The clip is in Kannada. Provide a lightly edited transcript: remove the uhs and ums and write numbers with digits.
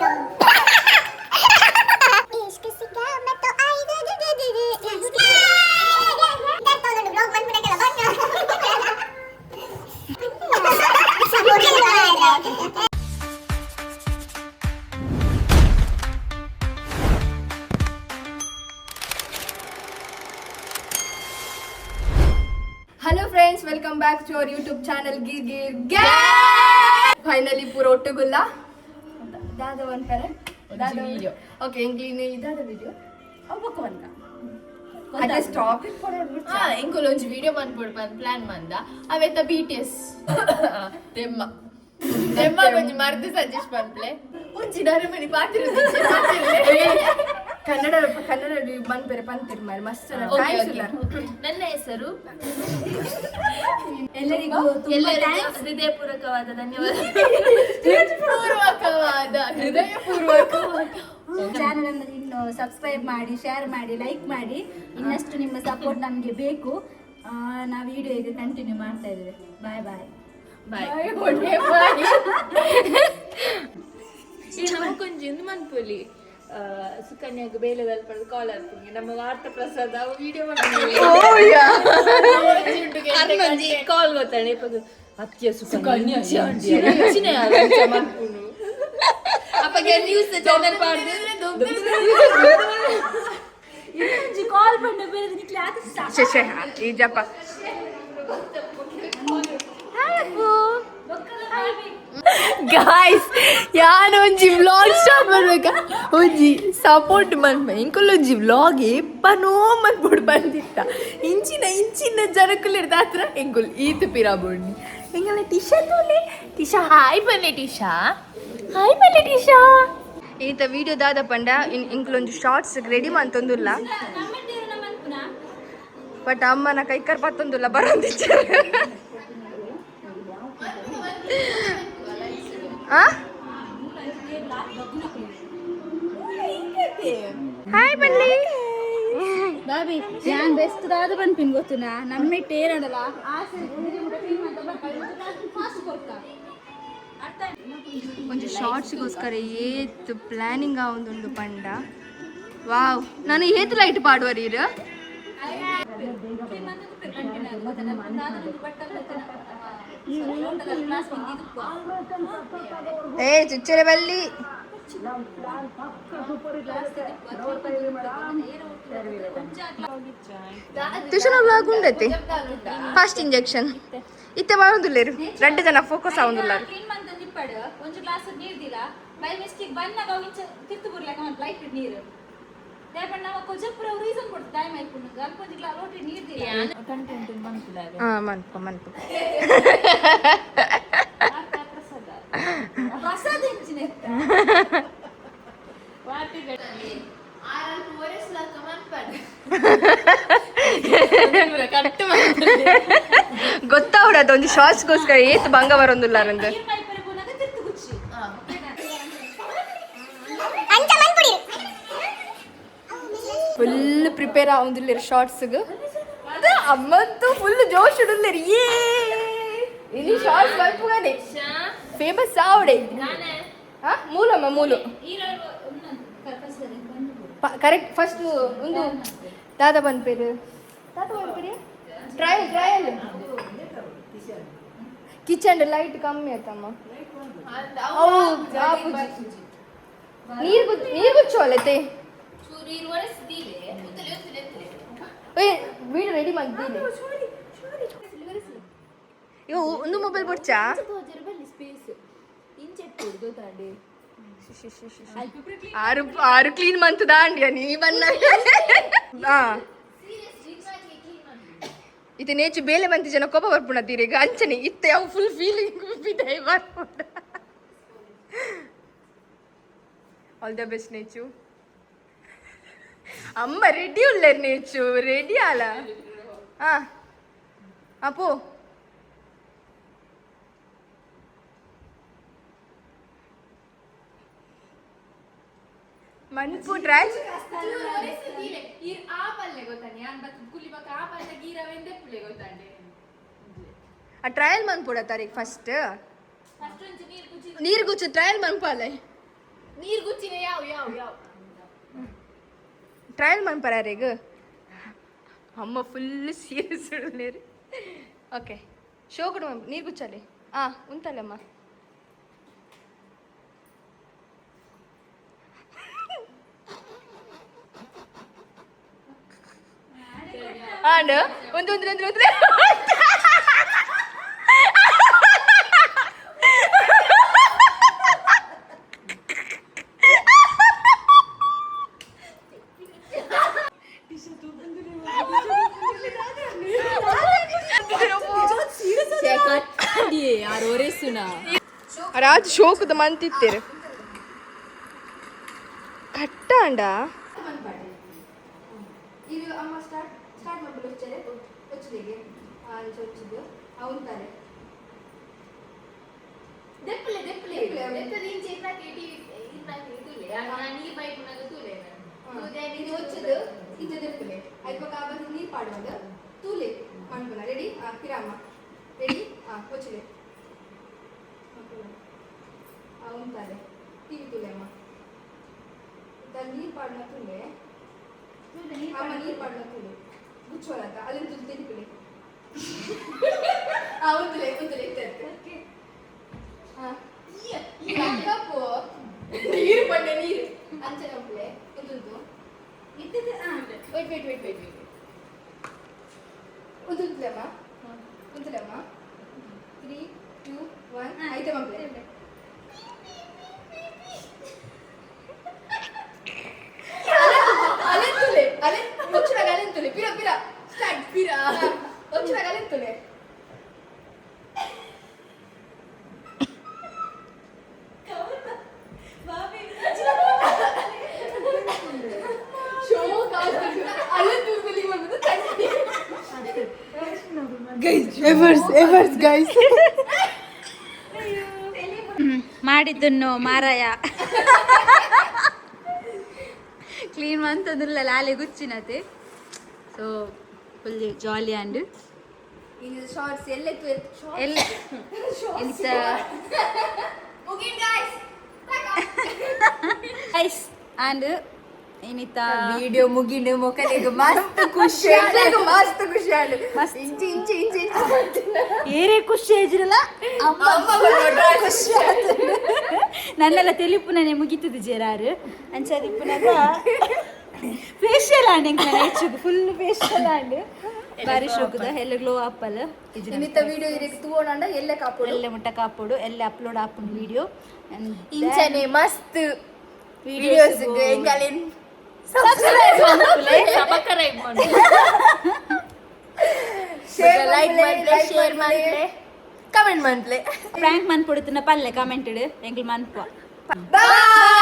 Hello friends, welcome back to our YouTube channel गिर गिर गे। फाइनली पूरा ಒಟ್ಟುಗುಲ್ಲ ದಾದ ಒನ್ ಕರೆ ದಾದ ವಿಡಿಯೋ ಓಕೆ ಇಂಗ್ಲಿಷ್ ಇದಾದ ವಿಡಿಯೋ ಅವಕ್ಕೆ ಬಂದ ಅದೇ ಸ್ಟಾಪ್ ಇಟ್ ಫಾರ್ ಇಂಕೊಲ ಒಂಜಿ ವಿಡಿಯೋ ಮನ್ಪೊಡು ಪಂದ್ ಪ್ಲಾನ್ ಮಂದ ಅವೆತ್ತ BTS ತೆಮ್ಮ ಕೊಂಚ ಮರ್ದು ಸಜೆಸ್ಟ್ ಪಂಪ್ಲೆ ಒಂಜಿ ನರಮನಿ ಪಾತಿರು ಕನ್ನಡ ಮನ್ಪೆರೆ ಪಂತಿರು ಮಾರಿ ಮಸ್ತ್ ನನ್ನ ಹೆಸರು ಎಲ್ಲರಿಗೂ ಹೃದಯಪೂರ್ವಕವಾದ ಧನ್ಯವಾದ. ಚಾನಲ್ ಅನ್ನು ಇನ್ನು ಸಬ್ಸ್ಕ್ರೈಬ್ ಮಾಡಿ, ಶೇರ್ ಮಾಡಿ, ಲೈಕ್ ಮಾಡಿ. ಇನ್ನಷ್ಟು ನಿಮ್ಮ ಸಪೋರ್ಟ್ ನಮಗೆ ಬೇಕು. ನಾವು ವಿಡಿಯೋ ಈಗ ಕಂಟಿನ್ಯೂ ಮಾಡ್ತಾ ಇದ್ದೇವೆ. ಬಾಯ್ ಬಾಯ್ ನಮಕೊಂಜಿಂದು ಮನ್ಪೊಲಿ ಸುಕನ್ಯಾಗ ಬೇಲೆದಲ್ಲಿ ಪಡೆದು ಕಾಲ್ ಆಗ್ತೀನಿ ನಮ್ಮ ವಾರ್ತಾ ಪ್ರಸಾದ ವಿಡಿಯೋ ಕಾಲ್ ಗೊತ್ತಾಳೆ ಅತ್ಯ ಸುಕನ್ಯಾ ಅಪ್ಪಗೆ ನ್ಯೂಸ್ ಚಾನಲ್ ಪಾಡ್ದು ಕಾಲ್ ಬಂದು ಬೇರೆ ಕ್ಲಾಸ್ ಈಜಪ್ಪ ಗಾಯ್ಸ್ ಯಾನು ಒಂಜಿ ವ್ಲಾಗ್ ಸ್ಟಾರ್ಟ್ ಮಾಡ್ಬೇಕ ಒಂಜಿ ಸಪೋರ್ಟ್ ಮನ್ಪ ಇಂಕೊಲ್ಲೊಂಜಿ ವ್ಲಾಗ್ ಎಪ್ಪನೋ ಮನ್ಪೊಡು ಬಂದಿತ್ತ ಇಂಚಿನ ಜನಕ್ಕುಲಿರ್ದ ಹತ್ರ ಎಂಗುಲ್ ಈತು ಪಿರಾಬೋಣಿ ಎಂಗಲ ಟಿಶಾ ತೋಲೆ ಟಿಶಾ ಹಾಯ್ ಬನ್ನಿ ಟಿಶಾ ಈತ ವಿಡಿಯೋ ದಾದ ಪಂಡ ಇಂಕ್ಲೊಂಜಿ ಶಾರ್ಟ್ಸ್ ರೆಡಿ ಮಂತೊಂದುಲ್ಲ ಬಟ್ ಅಮ್ಮನ ಕೈಕರ್ ಪತ್ತೊಂದುಲ್ಲ ಬರೋದಿಚ್ಚ ಹಾಯ್ ಬನ್ನಿ ಬಾಬಿ ನಾನು ಬೆಸ್ಟ್ ದಾದ ಬಂದ್ಪಿನ್ ಗೊತ್ತುನಾ ನಮ್ಮ ಟೇರಡಲ್ಲ ಒಂಚು ಶಾರ್ಟ್ಸ್ಗೋಸ್ಕರ ಏತ್ ಪ್ಲಾನಿಂಗ್ ಆವೊಂದುಂಡು ಪಂಡ ವಾವ್ ನಾನು ಏತ್ ಲೈಟ್ ಪಾಡುವರೀರು ಏ ಚುಚ್ಚರೆ ಬಲ್ಲಿ ಟ್ಯೂಷನ್ ಬ್ಲಾಗ್ ಉಂಡತೆ ಫಸ್ಟ್ ಇಂಜೆಕ್ಷನ್ ಇತ್ತೆ ಬಾರುದಿಲ್ಲೇರು 2 ಜನ ಫೋಕಸ್ ಆವೊಂದುಲ್ಲ ಒಂದು ಗ್ಲಾಸ್ ನೀರು ದಿಲ್ಲ ಬೈ ಮಿಸ್ಟೇಕ್ ಬಂದಾಗ ತಿರ್ತು ಬರ್ಲಕ ಒಂದು ಲೈಟ್ ನೀರು ದೇಪಣ್ಣ ನಾವು ಕೊಜಪುರ ರೀಸನ್ ಕೊಡ್ತು ಟೈಮ್ ಆಯ್ತು ಅಲ್ಕೊಂದು ಗ್ಲಾಸ್ ರೋಟಿ ನೀರು ದಿಲ್ಲ ಕಂಟೆಂಟ್ ಬಂತಿಲ್ಲ ಮನ್ಪು ಪ್ರಸಾದ ಇಂಚಿನ ಗೊತ್ತಾವಡದು ಒಂದು ಶಾರ್ಟ್ಸ್ಗೋಸ್ಕರ ಏತ್ ಭಂಗ ಬರೊಂದುಲ್ಲ ನಂದು ಫುಲ್ ಪ್ರಿಪೇರ್ ಆವೊಂದುಲ್ಲೆರ್ ಶಾರ್ಟ್ಸ್ಗ್ ಅಮ್ಮಂತೂ ಫುಲ್ ಜೋಶ್ ಉಡುಲ್ಲೆರ್ ಏ ಇನಿ ಶಾರ್ಟ್ಸ್ ಮಲ್ಪುಗನೆ ಫೇಮಸ್ ಆವಡೆ ಮೂಲು ಕರೆಕ್ಟ್ ಫಸ್ಟ್ ಒಂದು ದಾದ ಬಂದ್ಪೇರು ಟ್ರಯಲ್ ಕಿಚನ್ ಲೈಟ್ ಕಮ್ಮಿ ಆಯ್ತಮ್ಮ ನೀರು ಗುಚ್ಚೋಲತೆ ವೀಡಿಯೋ ರೆಡಿ ಮಾಡಿದ್ದೀನಿ ಇವ ಒಂದು ಮೊಬೈಲ್ ಕೊಡ್ಚಾ ಆರು ಕ್ಲೀನ್ ಮಂತ್ ದಾಂಡಿಯ ನೀ ಬನ್ನ ಇದು ನೇಚು ಬೇಲೆ ಮಂತಿ ಜನ ಕೋಪ ಬರ್ಪುಣತ್ತೀರಿ ಈಗ ಅಂಚನೆ ಇತ್ತೆ ಅವು ಫುಲ್ ಫೀಲಿಂಗ್ ಬಿದ್ದಾಯಿ ಬರ್ಪುಣ ಆಲ್ ದ ಬೆಸ್ಟ್ ನೇಚು ಅಮ್ಮ ರೆಡಿ ಉಳ್ಳೇರ್ ನೇಚು ರೆಡಿ ಅಲ್ಲ ಅಪ್ಪು ಮನ್ಪು ಡ್ರೈವ್ ಆ ಟ್ರಯಲ್ ಮನ್ಪುಡ ತಾರೀಖ್ ಫಸ್ಟ್ ನೀರು ಗುಚ್ಚು ಟ್ರಯಲ್ ಮನ್ಪಾಲೆ ನೀರ್ ಗುಚ್ಚಿನ ಯಾವ ಟ್ರಯಲ್ ಮಾಡ್ಪರಾರೆ ಈಗ ಅಮ್ಮ ಫುಲ್ ಸೀರಿಯಸ್ ನೀರು ಓಕೆ ಶೋ ಕೊಡು ನೀರು ಗುಚ್ಚಲ್ಲಿ ಉಂತಲ್ಲಮ್ಮ ಆಂಡ್ ಒಂದು ಯಾರು ಒರೆಸುನ ರಾಜ್ ಶೋಕದ ಮಂತಿತ್ತೇರು ಕಟ್ಟ ಅಂಡ ಇದು ಅಮ್ಮ ಸ್ಟಾರ್ಟ್ ಮಾಡ್ಬಿಟ್ಟು వచ్చారే వచ్చేదిಗೆ వచ్చేది అవుతారే ದೆಪ್ಪಲೆ ನೀನ್ ಚೆನ್ನ ಕೇಟಿ ಇದುಲೆ ನೀರ್ ಬೈಕ್ ನಗ ತೂಲೆ ಇದು వచ్చేది ಇದು ದೆಪ್ಪಲೆ ಐಪ కాబట్టి ನೀರು ಪಾಡೋದು ತೂಲೆ ಮಾಡ್ಕೊಳ್ಳ ರೆಡಿ ಕಿರಮ್ಮ ರೆಡಿ వచ్చేది అవుతారే ಟಿವಿ ತೂಲೆ ಅಮ್ಮ ನೀರು ಪಾಡನ ತೂಲೆ ಅಮ್ಮ ನೀರು ಪಾಡನ ತೂಲೆ ಗುಚ್ಚೋಲಂತ ಅದನ್ನ ತುದು ತಿನ್ಕೊಳ್ಳಿ ಒಂದುಲೆ ಇರ್ತೈತೆ ಕಪ್ಪು ನೀರು ಪಂಡೆ ನೀರು ಅಂಚೆ ಕಂಪ್ಲೆ ಒಂದು ವೇಟ್ ಒಂದುಲಮ್ಮ 3, 2, 1 ಆಯ್ತಾ ಮಕ್ಕಳೇ ಅಲೆ వచ్చినాక అలెంతులే పిరా స్టార్ట్ పిరా వచ్చినాక అలెంతులే ಗೈಸ್ ಮಾಡಿದ್ದನ್ನು ಮಾರಾಯ ಕ್ಲೀನ್ ಮಂತಂದ್ರಲ್ಲ ಲಾಲೆ ಗುಚ್ಚಿನತೆ ಸೊ ಫುಲ್ ಜಾಲಿ ಆ್ಯಂಡ್ ಇದು ಶಾರ್ಟ್ಸ್ ಎಲ್ಲೆತ್ತು ಎಲ್ಲ ಎಂತ ಗೈಸ್ ಆ್ಯಂಡ್ ಏನಿತ್ತ ವಿಡಿಯೋ ಮುಗಿನು ಮೊಕಲಿಗೆ ಮಸ್ತ್ ಖುಷಿ ಆಡು ಇಂಚಿ ಏರೇ ಖುಷಿ ಆಯ್ತಿರಲ್ಲ ಖುಷಿ ಆಯ್ತು ನನ್ನೆಲ್ಲ ತೆಲಿಪುನೇ ಮುಗಿತದೆ ಜರಾರು ಅಂಚದಿಪ್ಪುನಾಗ ಫೇಶಿಯಲ್ ಆಂಡ್ ಎಂಕ್ ಹೆಚ್ಚು ಫುಲ್ ಫೇಶಿಯಲ್ ಆಂಡ್ ಬಾರಿ ಶೋಕದ ಎಲ್ಲ ಗ್ಲೋ ಆಪಲ್ ಇನ್ನಿತ್ತ ವಿಡಿಯೋ ಇರಕ್ಕೆ ತೂವೋಣ ಎಲ್ಲ ಕಾಪೋಡು ಎಲ್ಲ ಮುಟ್ಟ ಕಾಪೋಡು ಎಲ್ಲ ಅಪ್ಲೋಡ್ ಆಪುಂಡು ವಿಡಿಯೋ ಇಂಚನೆ ಮಸ್ತ್ ವಿಡಿಯೋಸ್ ಎಂಗಲೇನ್ ಸಬ್ಸ್ಕ್ರೈಬ್ ಮಾಡಿ ಲೈಕ್ ಮಾಡ್ಲೆ ಶೇರ್ ಮಾಡ್ಲೆ ಕಮೆಂಟ್ ಮಾಡ್ಲೆ ಪ್ರಾಂಕ್ ಮನ್ಪೊಡುತ್ತಿನ ಪಲ್ಲೆ ಕಮೆಂಟ್ ಎಂಗ್ಲು ಮನ್ಪ ಬಾಯ್